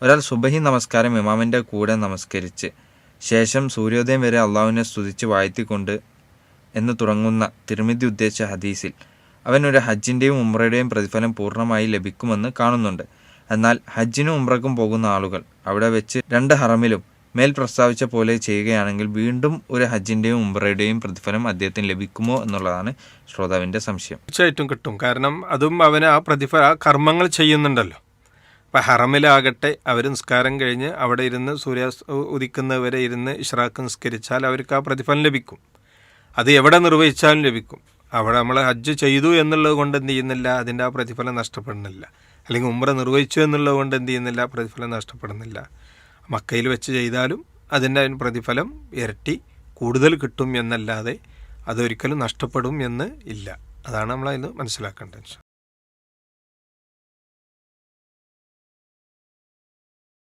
ഒരാൾ സുബഹി നമസ്കാരം ഇമാമിൻ്റെ കൂടെ നമസ്കരിച്ച് ശേഷം സൂര്യോദയം വരെ അള്ളാഹുവിനെ സ്തുതിച്ച് വാഴ്ത്തിക്കൊണ്ട് എന്ന് തുടങ്ങുന്ന തിർമിദി ഉദ്ദേശിച്ച ഹദീസിൽ അവനൊരു ഹജ്ജിൻ്റെയും ഉംറയുടെയും പ്രതിഫലം പൂർണ്ണമായി ലഭിക്കുമെന്ന് കാണുന്നുണ്ട്. എന്നാൽ ഹജ്ജിനും ഉംറക്കും പോകുന്ന ആളുകൾ അവിടെ വെച്ച് 2 ഹറമിലും മേൽ പ്രസ്താവിച്ച പോലെ ചെയ്യുകയാണെങ്കിൽ വീണ്ടും ഒരു ഹജ്ജിൻ്റെയും ഉംറയുടെയും പ്രതിഫലം അദ്ദേഹത്തിന് ലഭിക്കുമോ എന്നുള്ളതാണ് ശ്രോതാവിൻ്റെ സംശയം. തീർച്ചയായിട്ടും കിട്ടും. കാരണം അതും അവന് ആ കർമ്മങ്ങൾ ചെയ്യുന്നുണ്ടല്ലോ. അപ്പം ഹറമിലാകട്ടെ അവർ നിസ്കാരം കഴിഞ്ഞ് അവിടെ ഇരുന്ന് ഉദിക്കുന്നവരെ ഇരുന്ന് ഇഷ്റാഖ് നിസ്കരിച്ചാൽ അവർക്ക് ആ പ്രതിഫലം ലഭിക്കും. അത് എവിടെ നിർവഹിച്ചാലും ലഭിക്കും. അവിടെ നമ്മൾ ഹജ്ജ് ചെയ്തു എന്നുള്ളത് കൊണ്ട് എന്ത് ചെയ്യുന്നില്ല, അതിൻ്റെ ആ പ്രതിഫലം നഷ്ടപ്പെടുന്നില്ല. അല്ലെങ്കിൽ ഉംറ നിർവഹിച്ചു എന്നുള്ളത് കൊണ്ട് എന്ത് ചെയ്യുന്നില്ല, പ്രതിഫലം നഷ്ടപ്പെടുന്നില്ല. മക്കയിൽ വെച്ച് ചെയ്താലും അതിൻ്റെ പ്രതിഫലം ഇരട്ടി കൂടുതൽ കിട്ടും എന്നല്ലാതെ അതൊരിക്കലും നഷ്ടപ്പെടും എന്ന് ഇല്ല. അതാണ് നമ്മൾ അതിന് മനസ്സിലാക്കേണ്ടത്.